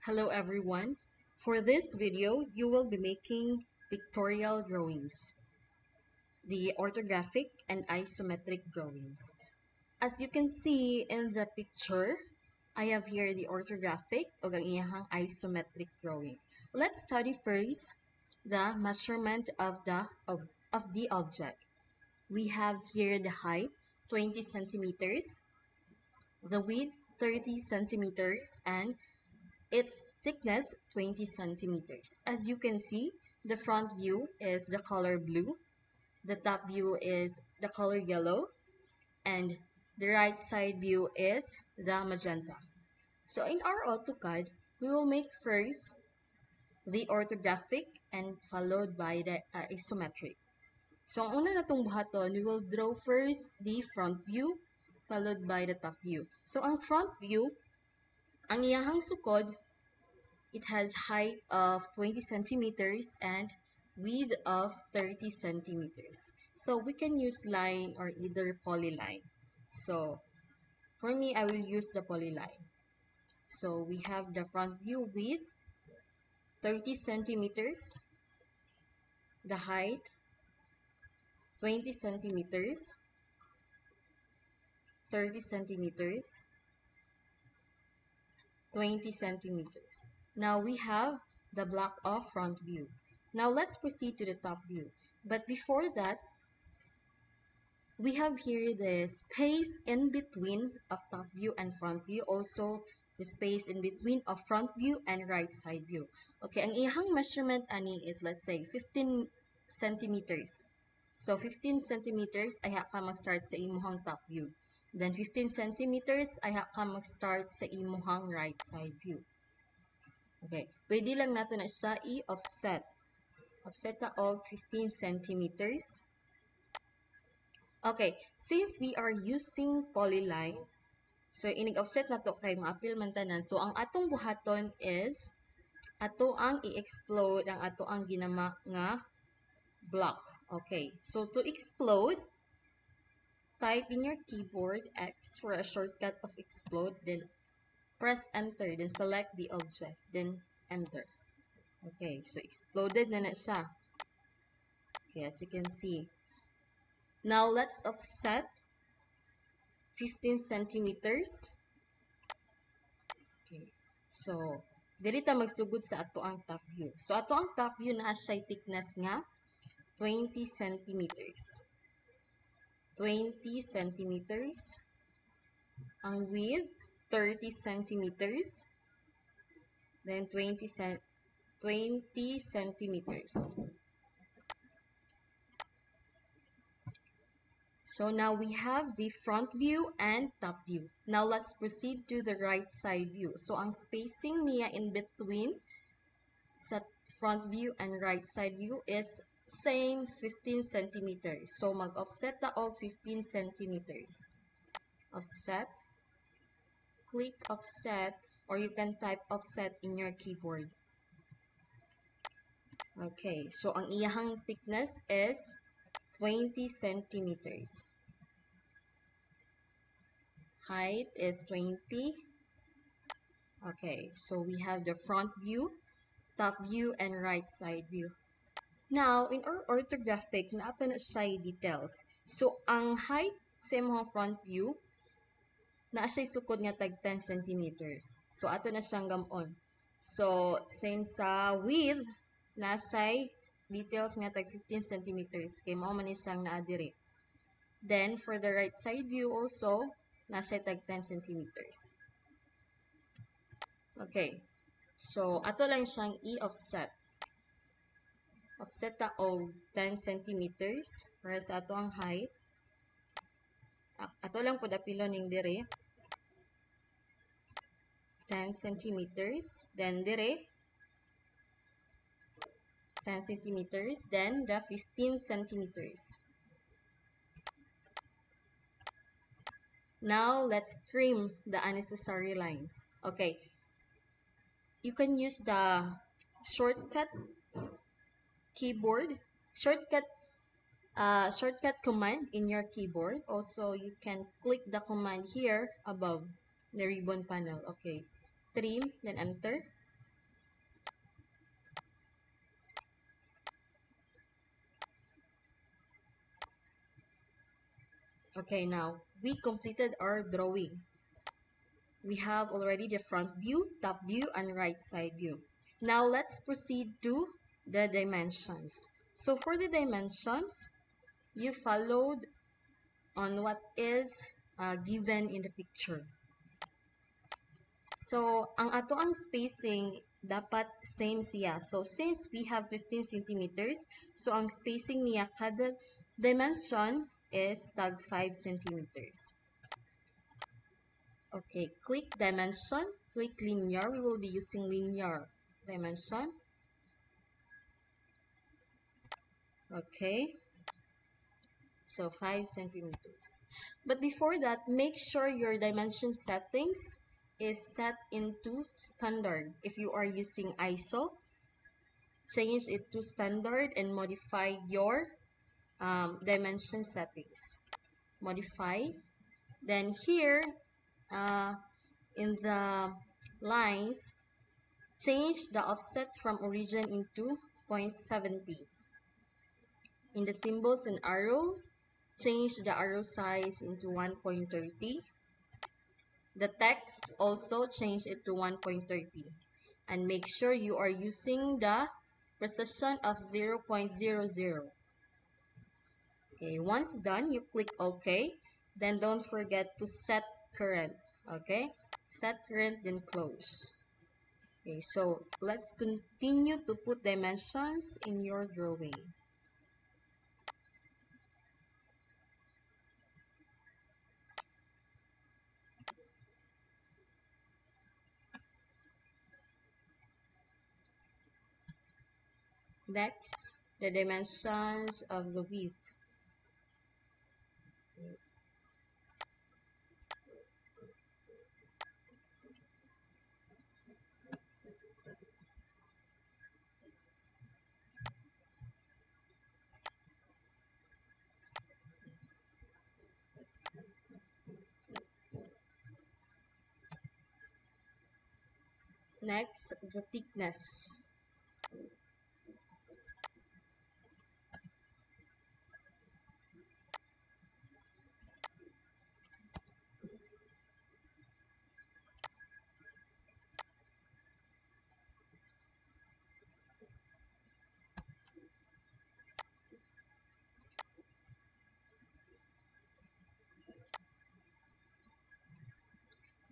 Hello everyone. For this video, you will be making pictorial drawings, the orthographic and isometric drawings. As you can see in the picture, I have here the orthographic o ang iyahang isometric drawing. Let's study first the measurement of the object. We have here the height 20 centimeters, the width 30 centimeters, and its thickness 20 centimeters. As you can see, the front view is the color blue, the top view is the color yellow, and the right side view is the magenta. So in our AutoCAD, we will make first the orthographic and followed by the isometric. So ang una natong buhaton, we will draw first the front view followed by the top view. So ang front view, ang iyahang sukod, it has height of 20 centimeters and width of 30 centimeters. So we can use line or either polyline. So for me, I will use the polyline. So we have the front view width 30 centimeters, the height 20 centimeters, 30 centimeters, 20 centimeters. Now we have the block of front view. Now let's proceed to the top view. But before that, we have here the space in between of top view and front view. Also, the space in between of front view and right side view. Okay, ang ihang measurement ani is, let's say, 15 centimeters. So, 15 centimeters, ay ka mag-start sa imuhang top view. Then, 15 centimeters, ay ka mag-start sa imuhang right side view. Okay, pwede lang nato na siya i-offset. Offset na og 15 centimeters. Okay, since we are using polyline, so inig-offset na to kay maapil man tanan. So ang atong buhaton is ato ang i-explode ang ato ang ginama nga block. Okay, so to explode, type in your keyboard X for a shortcut of explode, then press enter, then select the object, then enter. Okay, so exploded na na siya. Okay, as you can see. Now let's offset 15 centimeters. Okay. So, diri ta magsugod sa ato ang top view. So, ato ang top view na siya thickness nga 20 centimeters. 20 centimeters. Ang width 30 centimeters. Then 20 centimeters. So now we have the front view and top view. Now let's proceed to the right side view. So ang spacing niya in between sa front view and right side view is same 15 centimeters. So mag-offset na og 15 centimeters. Offset. Click offset, or you can type offset in your keyboard. Okay, so ang iyahang thickness is 20 centimeters. Height is 20. Okay, so we have the front view, top view, and right side view. Now, in our orthographic, naato na siya details. So, ang height sa imong front view, naa siya sukod nga tag 10 centimeters. So, ato na siyang gamon. So, same sa width, na siya details nga tag 15 centimeters. Kaya mao man ni siyang naadiri. Then, for the right side view also, na siya tag 10 centimeters. Okay. So, ato lang siyang i-offset. Offset ta og 10 centimeters para sa ato ang height. Ato lang po dapilo ning dire. 10 centimeters. Then dire. 10 centimeters. Then the 15 centimeters. Now, let's trim the unnecessary lines. Okay. You can use the shortcut keyboard, shortcut command in your keyboard. Also, you can click the command here above the ribbon panel. Okay. Trim, then enter. Okay, now we completed our drawing. We have already the front view, top view, and right side view. Now let's proceed to the dimensions. So for the dimensions, you followed on what is given in the picture. So, ang ato ang spacing, dapat same siya. So, since we have 15 centimeters, so ang spacing niya kada dimension is tag 5 centimeters. Okay, click dimension, click linear. We will be using linear dimension. Okay, so 5 centimeters. But before that, make sure your dimension settings is set into standard. If you are using ISO, change it to standard and modify your dimension settings. Modify. Then here, uh, in the lines, change the offset from origin into 0.70. In the symbols and arrows, change the arrow size into 1.30. The text also change it to 1.30. And make sure you are using the precision of 0.00. Okay, once done, you click OK. Then don't forget to set current. Okay, set current, then close. Okay, so let's continue to put dimensions in your drawing. Next, the dimensions of the width. Next, the thickness.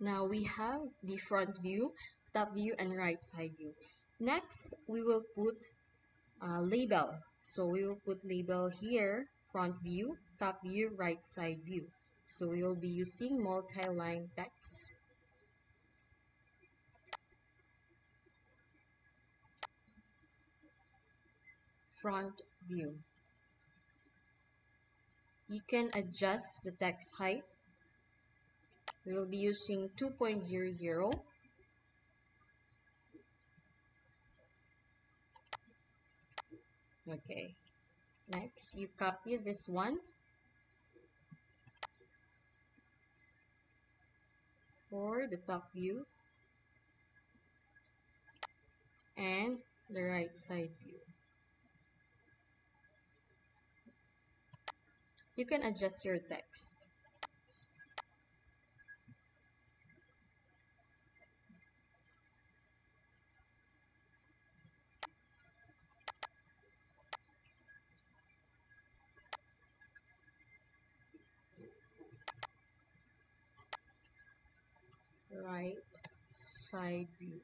Now we have the front view, top view, and right side view. Next, we will put label. So we will put label here, front view, top view, right side view. So we will be using multi-line text. Front view. You can adjust the text height. We will be using 2.00. Okay. Next, you copy this one for the top view and the right side view. You can adjust your text. Right side view.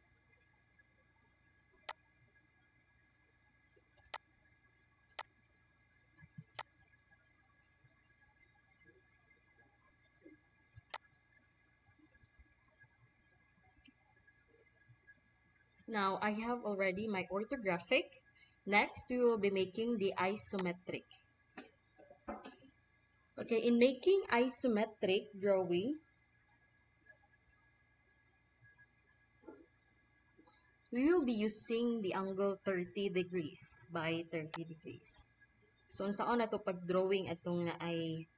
Now I have already my orthographic. Next, we will be making the isometric. Okay, in making isometric drawing, we will be using the angle 30 degrees by 30 degrees. So, saan na to pag-drawing atong na ay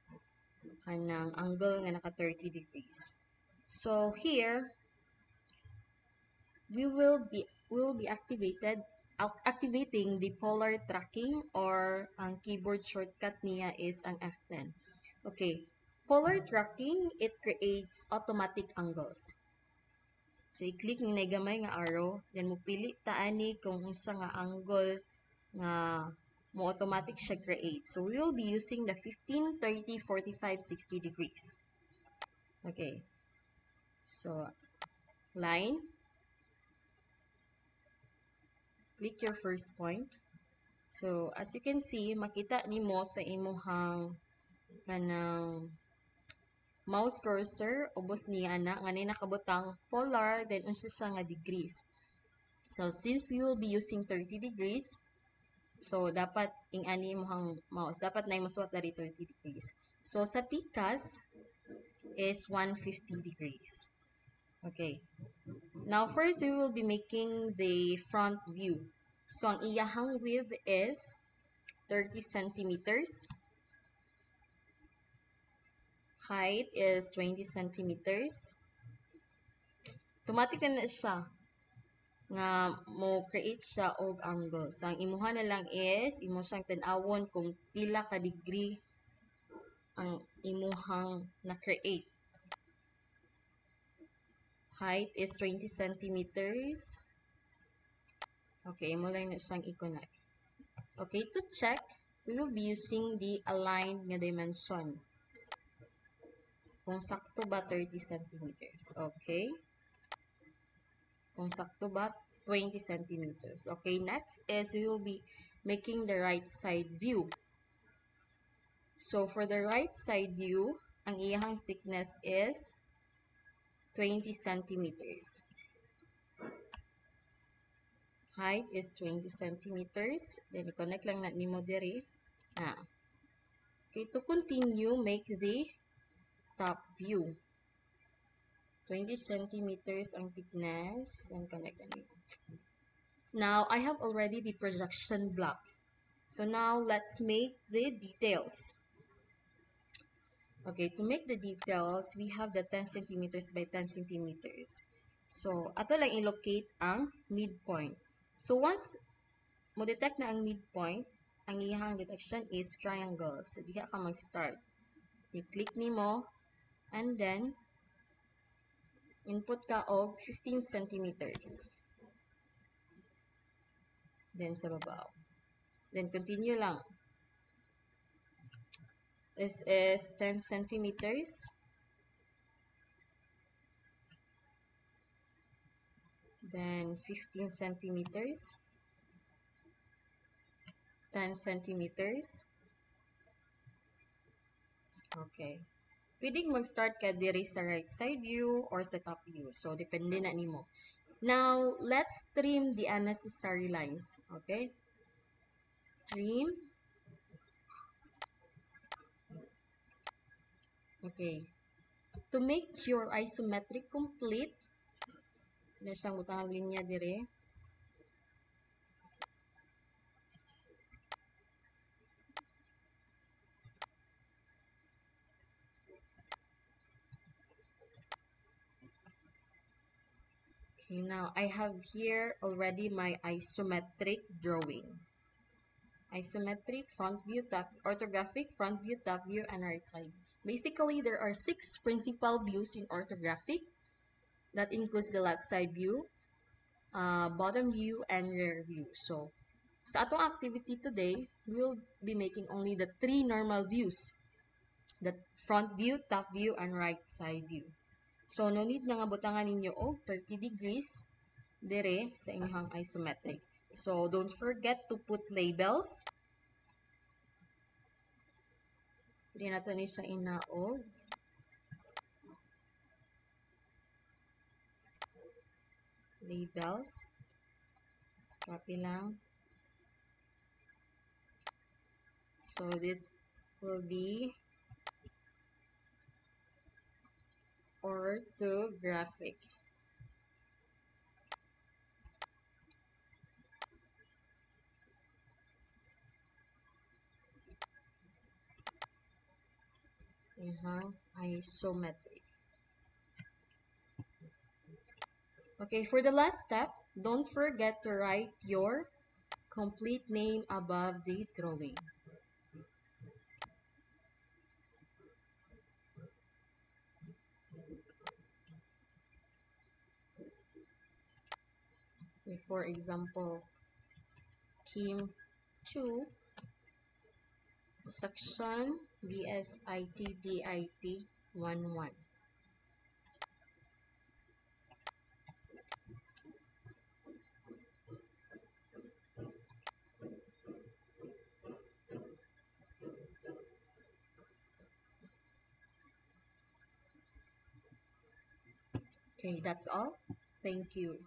kanang angle nga naka 30 degrees. So, here, we will be activating the polar tracking, or ang keyboard shortcut niya is ang F10. Okay. polar tracking, it creates automatic angles. So, i-click ni na gamay nga arrow, then mupili ta ani kung unsa nga angle nga mo automatic siya create. So, we will be using the 15, 30, 45, 60 degrees. Okay. So, line. Click your first point. So, as you can see, makita nimo sa imuhang kanang mouse cursor, ubos niya na, nga nakabutang polar, then unsa siya nga degrees. So, since we will be using 30 degrees, so, dapat ani imuhang mouse, dapat na imuswat dari 30 degrees. So, sa pikas is 150 degrees. Okay. Now, first, we will be making the front view. So, ang iyahang width is 30 centimeters. Height is 20 centimeters. Automatic na siya nga mo create siya og angle. So, ang imuha na lang is, imo siyang tan-awon kung pila ka degree ang imuhang na-create. Height is 20 centimeters. Okay, imo lang na siyang i-connect. Okay, to check, we will be using the aligned nga dimension. Kung sakto ba 30 centimeters. Okay. Kung sakto ba 20 centimeters. Okay, next is we will be making the right side view. So, for the right side view, ang iyahang thickness is 20 centimeters. Height is 20 centimeters. Then, i-connect lang na nimo diri. Okay, to continue, make the top view. 20 centimeters ang thickness. Then, connect na nimo. Now, I have already the projection block. So, now, let's make the details. Okay, to make the details, we have the 10 centimeters by 10 centimeters. So, ato lang i-locate ang midpoint. So, once mo detect na ang midpoint, ang iyang detection is triangle. So, diha ka mag-start. I-click nimo, and then, input ka og 15 centimeters. Then, sa babaw. Then, continue lang. This is 10 centimeters. Then 15 centimeters. 10 centimeters. Okay. Pwedeng mag-start ka diri sa right side view or sa top view. So, depende na nimo. Now, let's trim the unnecessary lines. Okay? Trim. Okay. To make your isometric complete, na siyang butang linya dire. Okay, now I have here already my isometric drawing. Isometric, front view, top, orthographic, front view, top view, and right side. Basically, there are 6 principal views in orthographic. That includes the left side view, bottom view, and rear view. So, sa atong activity today, we'll be making only the 3 normal views. The front view, top view, and right side view. So, no need na nga butangan ninyo og 30 degrees dire sa inyong isometric. So, don't forget to put labels. Pwede na ito ni siya inaog. Labels. Copy lang. So, this will be orthographic. Isometric. Okay, for the last step, don't forget to write your complete name above the drawing. for example, Kim 2, section BSIT-DIT 11. Okay, that's all. Thank you.